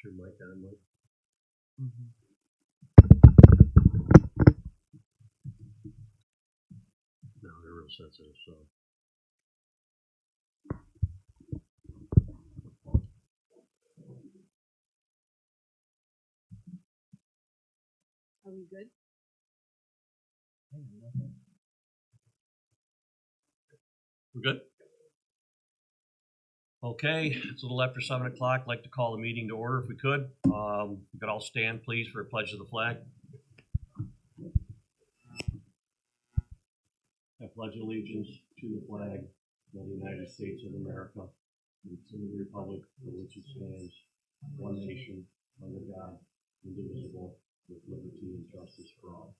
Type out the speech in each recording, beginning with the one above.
Your mic on, Mike? No, they're real sensitive, so. Are we good? We're good? Okay, it's a little after 7 o'clock. I'd like to call the meeting to order if we could. We could all stand, please, for a pledge of the flag. I pledge allegiance to the flag of the United States of America and to the republic for which it stands, one nation, under God, indivisible, with liberty and justice for all.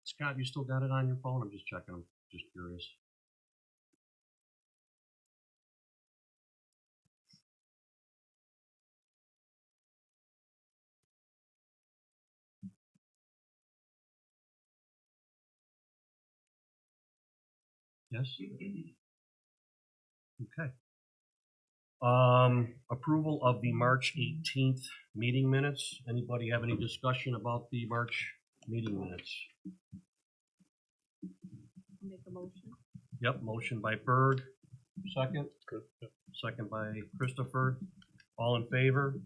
Scott, you still got it on your phone? I'm just checking. I'm just curious. Yes? Okay. Approval of the March 18th meeting minutes. Anybody have any discussion about the March meeting minutes? Make a motion. Yep, motion by Berg. Second? Second by Christopher. All in favor?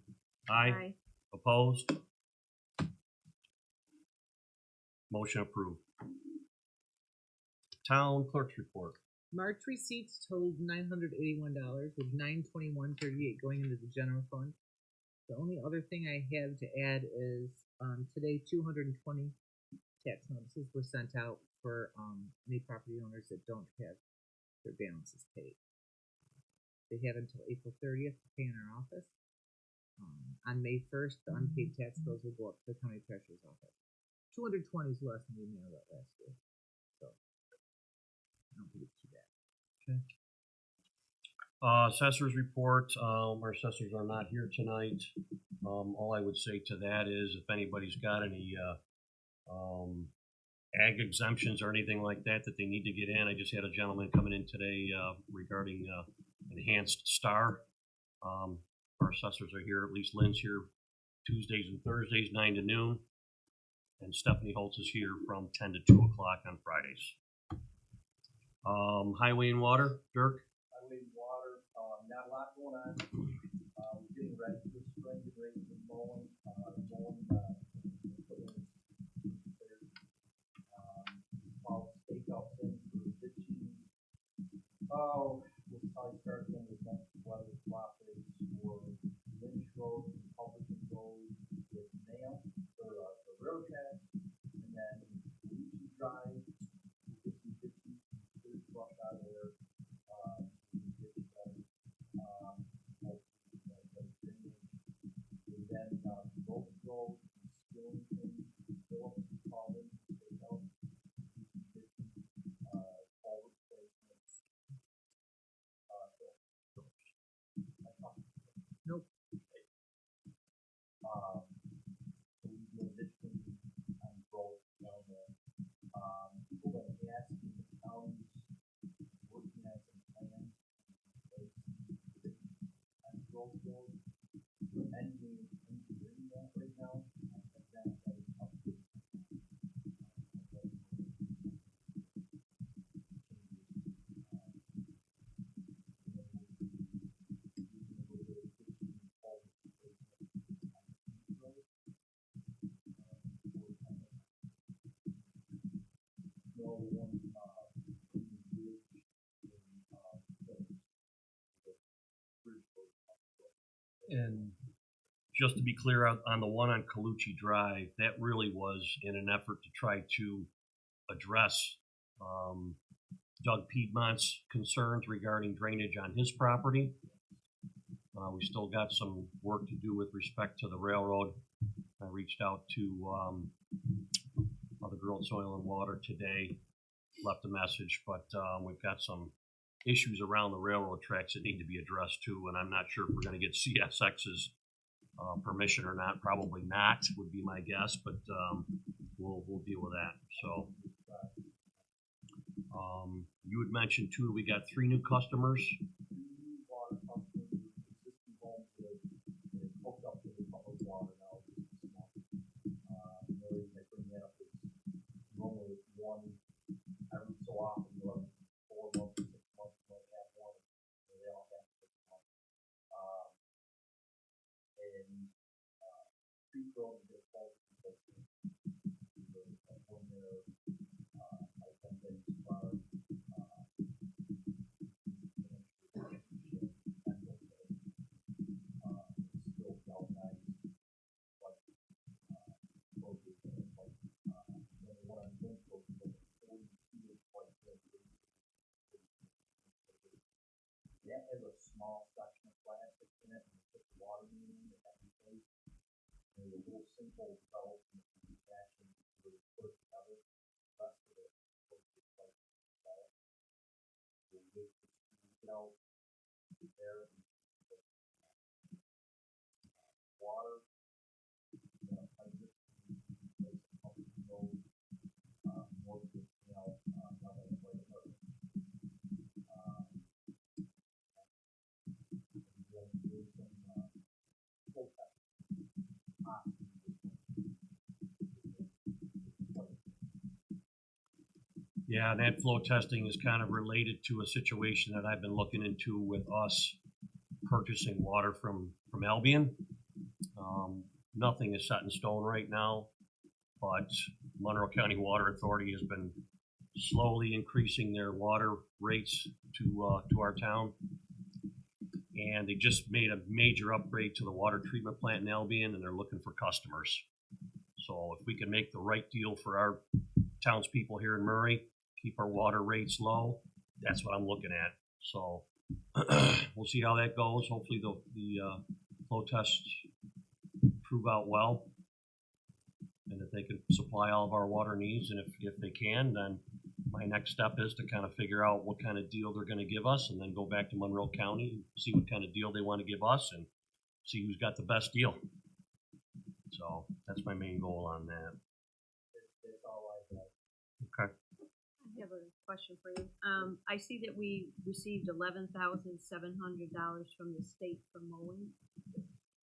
Aye. Opposed? Motion approved. Town clerk's report. March receipts totaled $981, with $921.38 going into the general fund. The only other thing I have to add is today 220 tax notices were sent out for any property owners that don't have their balances paid. They have until April 30th to pay in our office. On May 1st, the unpaid tax bills will go up to the county treasurer's office. 220 is less than we mailed out last year, so I don't think it's too bad. Okay. Assessors report. Our assessors are not here tonight. All I would say to that is if anybody's got any ag exemptions or anything like that that they need to get in. I just had a gentleman coming in today regarding enhanced STAR. Our assessors are here, at least Lynn's here Tuesdays and Thursdays, 9 to noon. And Stephanie Holtz is here from 10 to 2 o'clock on Fridays. Highway and water, Dirk? Highway and water, not a lot going on. We're getting ready for spring, getting ready for mowing, while stakeouts in for pitching. We'll probably start again with next weather blockage for Lynch Road, Republican Road with nail for the road test, and then Lucy Drive, flush out of there. And then both roads, Skillington, Phillips, Collins, they help. Forward placements. Nope. So we do additionally on both down there. We're going to ask the counties working on some plans on both roads. We're engineering that right now. I think that is up to And just to be clear, on the one on Colucci Drive, that really was in an effort to try to address Doug Piedmont's concerns regarding drainage on his property. We still got some work to do with respect to the railroad. I reached out to the girl at Soil and Water today, left a message, but we've got some issues around the railroad tracks that need to be addressed too, and I'm not sure if we're going to get CSX's permission or not. Probably not, would be my guess, but we'll deal with that. So, you had mentioned too, we got 3 new customers. New water customers, existing homes that is hooked up to the public water now. Really, they bring that up, it's normally it's one every so often, you know, 4 months, 6 months, you might have one, and they all have 6 months. And pre-grown to get full, because when they're, I think they start, still galvanized, like, what I'm going for, like 42 is quite good. That has a small section of plastic in it, and you put the water main in it, that place. There's a little simple belt and attachment to put it together. Rest of it, like, belt. The weight is squeezed out there, and water. I just place a couple of those, more to, nothing like that. Yeah, and that flow testing is kind of related to a situation that I've been looking into with us purchasing water from Albion. Nothing is set in stone right now, but Monroe County Water Authority has been slowly increasing their water rates to our town. And they just made a major upgrade to the water treatment plant in Albion, and they're looking for customers. So if we can make the right deal for our townspeople here in Murray, keep our water rates low, that's what I'm looking at. So we'll see how that goes. Hopefully the flow tests prove out well, and that they can supply all of our water needs. And if they can, then my next step is to kind of figure out what kind of deal they're going to give us, and then go back to Monroe County and see what kind of deal they want to give us, and see who's got the best deal. So that's my main goal on that. That's all I got. Okay. I have a question for you. I see that we received $11,700 from the state for mowing.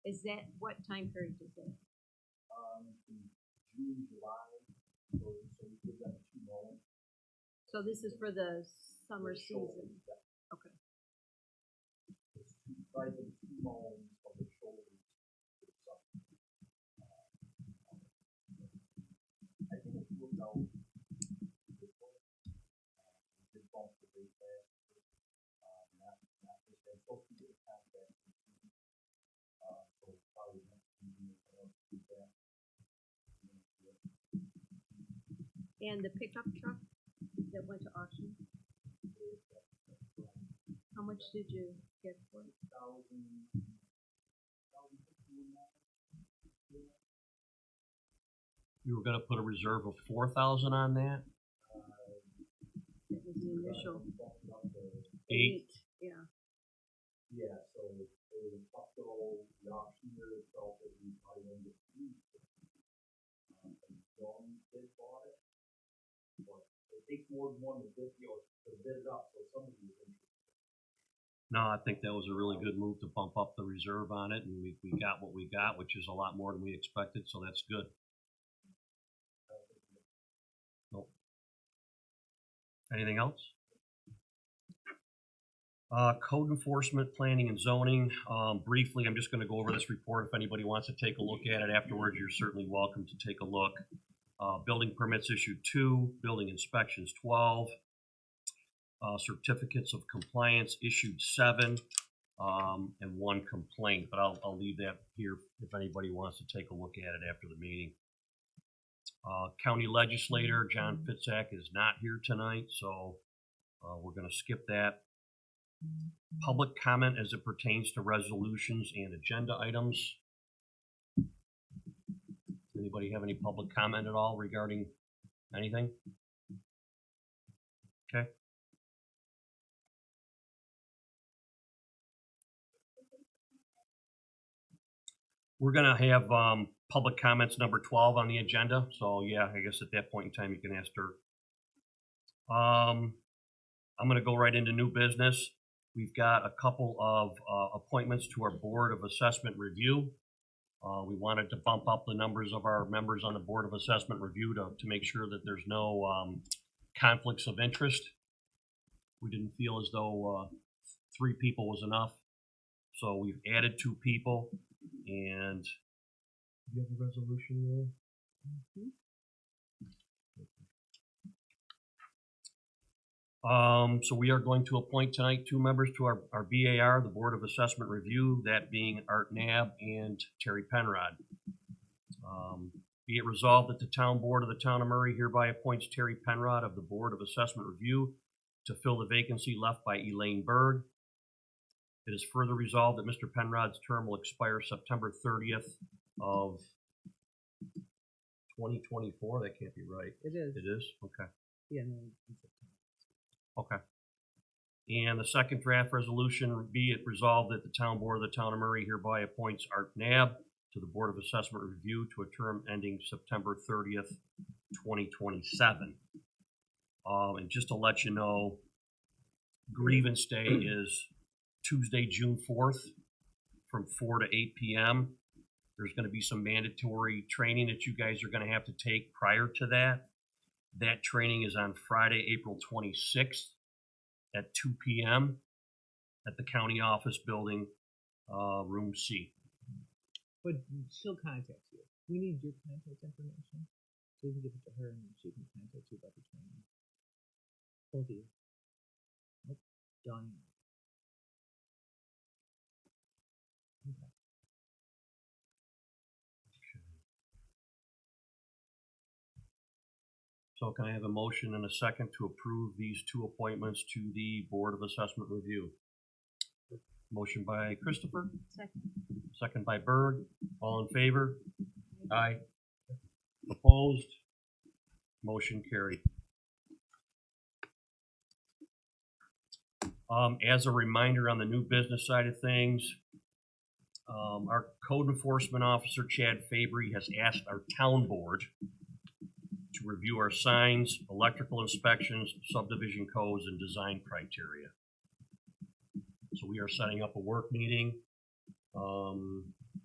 Is that, what time period is that? In June, July, so we give them 2 mowings. So this is for the summer The shoulders, season? yeah. Okay. It's 2, right, it's 2 mowings from the shoulders to the summer. I think it's worked out this way. We did bump the rate back, not this way, supposed to get a contract. So probably next meeting, I don't do that. And the pickup truck that went to auction, how much did you get for it? You were going to put a reserve of 4,000 on that? That was the initial 8. Yeah. Yeah, so it was up to the auctioneer itself that we probably didn't get to use. And John did bought it, but it takes more than one to bid, to bid it up, so somebody was interested. No, I think that was a really good move to bump up the reserve on it, and we got what we got, which is a lot more than we expected, so that's good. Nope. Anything else? Code enforcement, planning and zoning. Briefly, I'm just going to go over this report. If anybody wants to take a look at it afterwards, you're certainly welcome to take a look. Building permits issued 2, building inspections 12, certificates of compliance issued 7, and 1 complaint. But I'll leave that here if anybody wants to take a look at it after the meeting. County legislator John Fitzak is not here tonight, so we're going to skip that. Public comment as it pertains to resolutions and agenda items. Anybody have any public comment at all regarding anything? Okay. We're going to have public comments number 12 on the agenda. So yeah, I guess at that point in time, you can ask her. I'm going to go right into new business. We've got a couple of appointments to our Board of Assessment Review. We wanted to bump up the numbers of our members on the Board of Assessment Review to make sure that there's no conflicts of interest. We didn't feel as though 3 people was enough. So we've added 2 people, and do you have a resolution there? So we are going to appoint tonight 2 members to our BAR, the Board of Assessment Review, that being Art Nab and Terry Penrod. Be it resolved that the Town Board of the Town of Murray hereby appoints Terry Penrod of the Board of Assessment Review to fill the vacancy left by Elaine Berg. It is further resolved that Mr. Penrod's term will expire September 30th of 2024. That can't be right. It is. It is? Okay. Yeah, no, it's Okay. And the second draft resolution, be it resolved that the Town Board of the Town of Murray hereby appoints Art Nab to the Board of Assessment Review to a term ending September 30th, 2027. And just to let you know, grievance day is Tuesday, June 4th from 4 to 8 p.m. There's going to be some mandatory training that you guys are going to have to take prior to that. That training is on Friday, April 26th at 2 p.m. at the county office building, room C. But she'll contact you. We need your contact information. So we can give it to her and she can contact you about the training. Both of you. Nope. Johnny. Okay. So can I have a motion and a second to approve these 2 appointments to the Board of Assessment Review? Motion by Christopher, second by Berg. All in favor? Aye. Opposed? Motion carried. As a reminder on the new business side of things, our code enforcement officer, Chad Fabry, has asked our town board to review our signs, electrical inspections, subdivision codes, and design criteria. So we are setting up a work meeting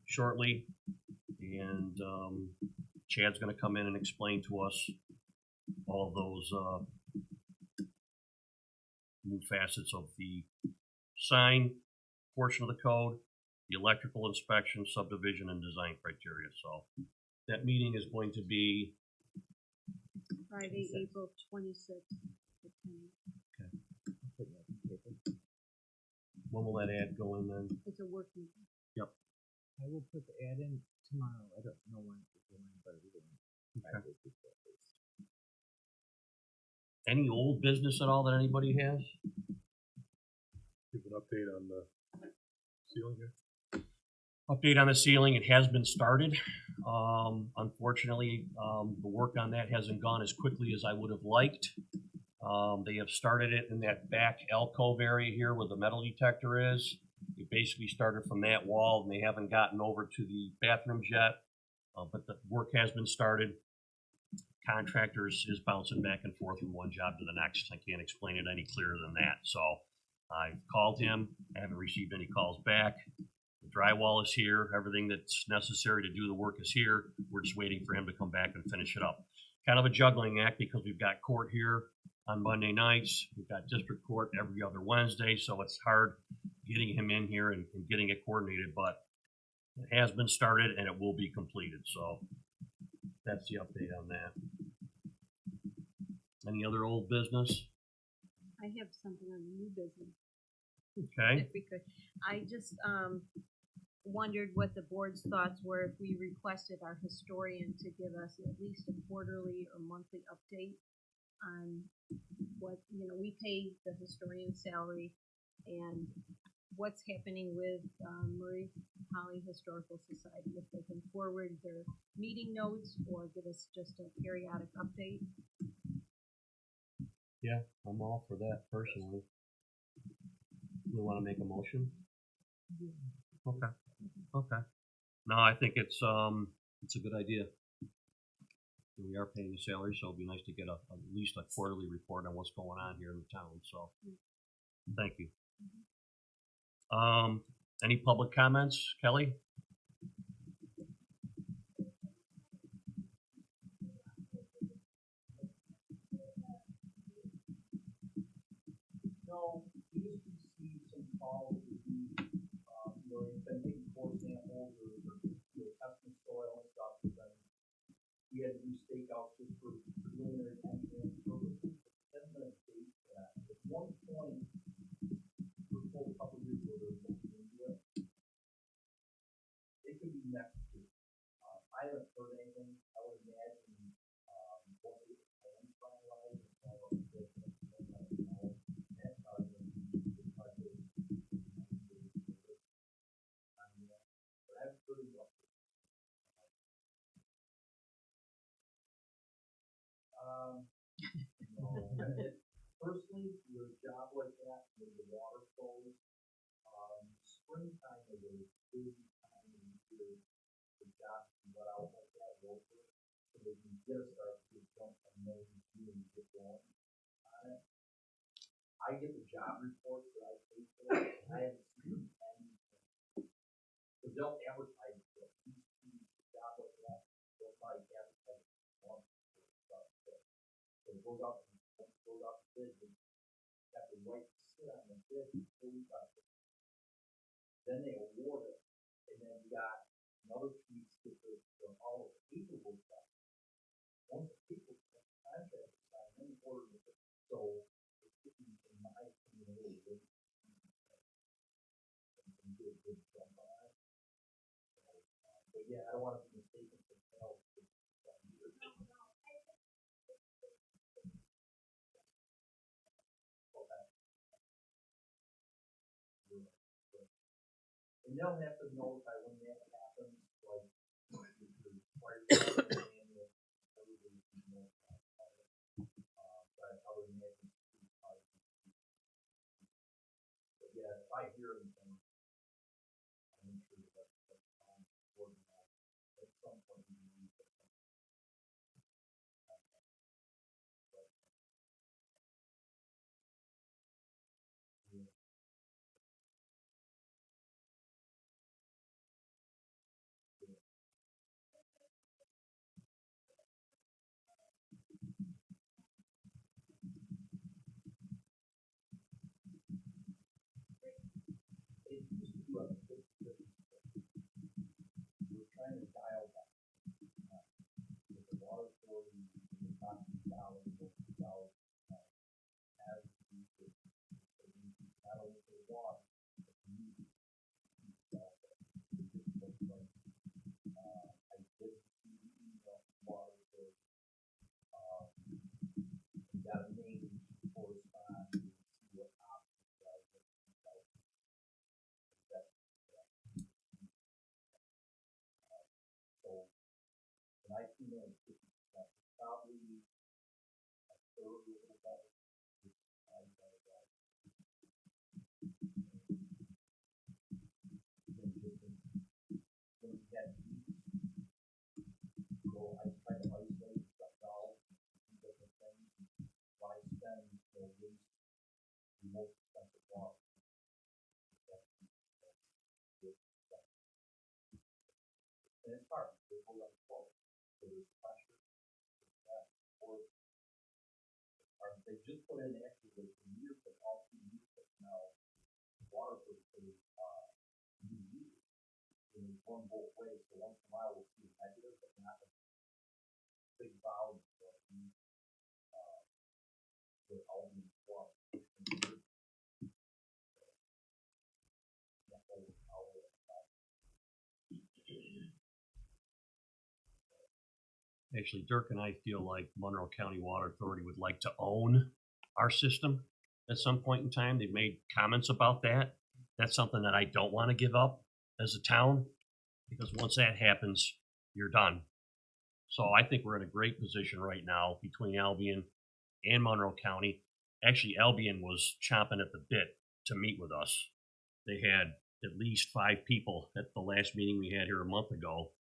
shortly, and Chad's going to come in and explain to us all those new facets of the sign portion of the code, the electrical inspection, subdivision, and design criteria. So that meeting is going to be Friday, April 26th. when will that ad go in then? It's a work meeting. I will put the ad in tomorrow. I don't know when it's going, but it'll be in 5 days before at least. Any old business at all that anybody has? Give an update on the ceiling here. Update on the ceiling, it has been started. Unfortunately, the work on that hasn't gone as quickly as I would have liked. They have started it in that back alcove area here where the metal detector is. They basically started from that wall and they haven't gotten over to the bathrooms yet, but the work has been started. Contractors is bouncing back and forth from one job to the next. I can't explain it any clearer than that. So I called him, I haven't received any calls back. The drywall is here, everything that's necessary to do the work is here. We're just waiting for him to come back and finish it up. Kind of a juggling act because we've got court here on Monday nights. We've got district court every other Wednesday, so it's hard getting him in here and getting it coordinated, but it has been started and it will be completed. So that's the update on that. Any other old business? I have something on new business. Okay. If we could. I just wondered what the board's thoughts were if we requested our historian to give us at least a quarterly or monthly update on what, we pay the historian's salary and what's happening with Murray Holly Historical Society, if they can forward their meeting notes or give us just a periodic update. Yeah, I'm all for that personally. We want to make a motion? Okay. Okay. No, I think it's It's a good idea. We are paying the salary, so it'd be nice to get at least a quarterly report on what's going on here in the town, so, thank you. Any public comments, Kelly? No, we just received some calls with the, they've been taking core samples or testing soil and stuff, and then we had to do stakeouts just for preliminary engineering purposes. Hasn't been a date for that. At one point, we were told a couple of years ago, there was something in India. It could be next year. I haven't heard anything. I would imagine, once we get the plans finalized, it's all up to date. That's how it's gonna be. It's hard to- But I've heard about it. No, personally, with a job like that, with the water flows, springtime is a busy time of the year. The jobs can let out like that over, so they can get us started to jump from May to June and get going on it. I get the job reports that I pay for, and I haven't seen anything. Because they'll advertise for a job like that, they'll probably advertise for months or stuff. So it goes out to bid, and you have to wait to sit on the bid before you got it. Then they award it, and then you got another piece to all of the paperwork done. Once the paperwork contract is signed, then you order it. So it's getting, in my opinion, a little bit. And do a good job on it. But yeah, I don't want to be mistaken for sales. And they'll have to notify when that happens, like, if you're required to manual, everybody can notify about it. But I would imagine it's pretty hard. But yeah, if I hear anything, I'm sure that's organized. At some point, we need to. Yeah. It used to be like 50-50. We're trying to dial back. With the water authority, the $5,000, as we could, not only for the water, but the need. I did see the email from water authority. We got a name to correspond to see what options are. So, and I think that's probably a third of the better. When we had so I try to isolate stuff out, different things, why spend the least, the most expensive water. And it's hard, there's a lot of flow, so there's pressure, there's that, or they just put in actually the meters, but all 2 meters now, water for new meters. And it's one both ways, so once in a while we'll see a negative, but not a big volume, so with all these water. Actually, Dirk and I feel like Monroe County Water Authority would like to own our system at some point in time. They've made comments about that. That's something that I don't want to give up as a town, because once that happens, you're done. So I think we're in a great position right now between Albion and Monroe County. Actually, Albion was chomping at the bit to meet with us. They had at least 5 people at the last meeting we had here a month ago.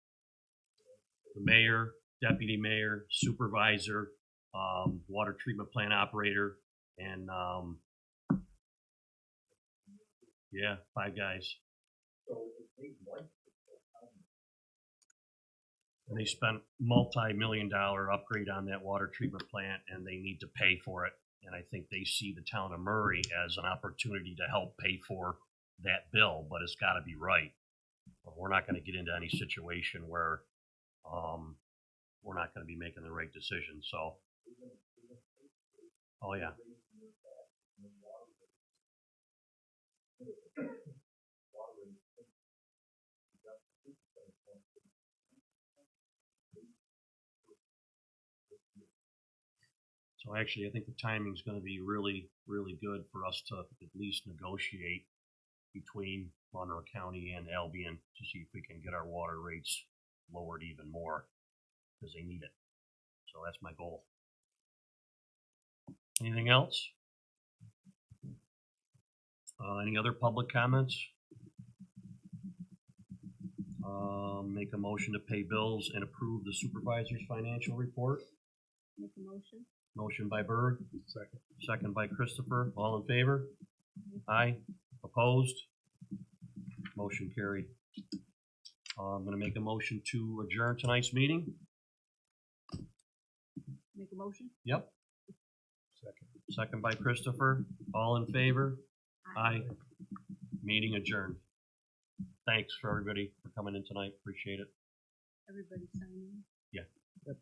the mayor, deputy mayor, supervisor, water treatment plant operator, and, yeah, 5 guys. So if they like it, And they spent multi-million-dollar upgrade on that water treatment plant, and they need to pay for it. And I think they see the town of Murray as an opportunity to help pay for that bill, but it's gotta be right. We're not gonna get into any situation where, we're not gonna be making the right decision, so. Oh, yeah. So actually, I think the timing's gonna be really, really good for us to at least negotiate between Monroe County and Albion to see if we can get our water rates lowered even more, because they need it. So that's my goal. Anything else? Any other public comments? Make a motion to pay bills and approve the supervisor's financial report. Make a motion. Motion by Berg, Second. second by Christopher. All in favor? Aye. Opposed? Motion carried. I'm gonna make a motion to adjourn tonight's meeting. Make a motion. Yep. Second. Second by Christopher. All in favor? Aye. Meeting adjourned. Thanks for everybody for coming in tonight. Appreciate it. Everybody signing. Yeah. Yep.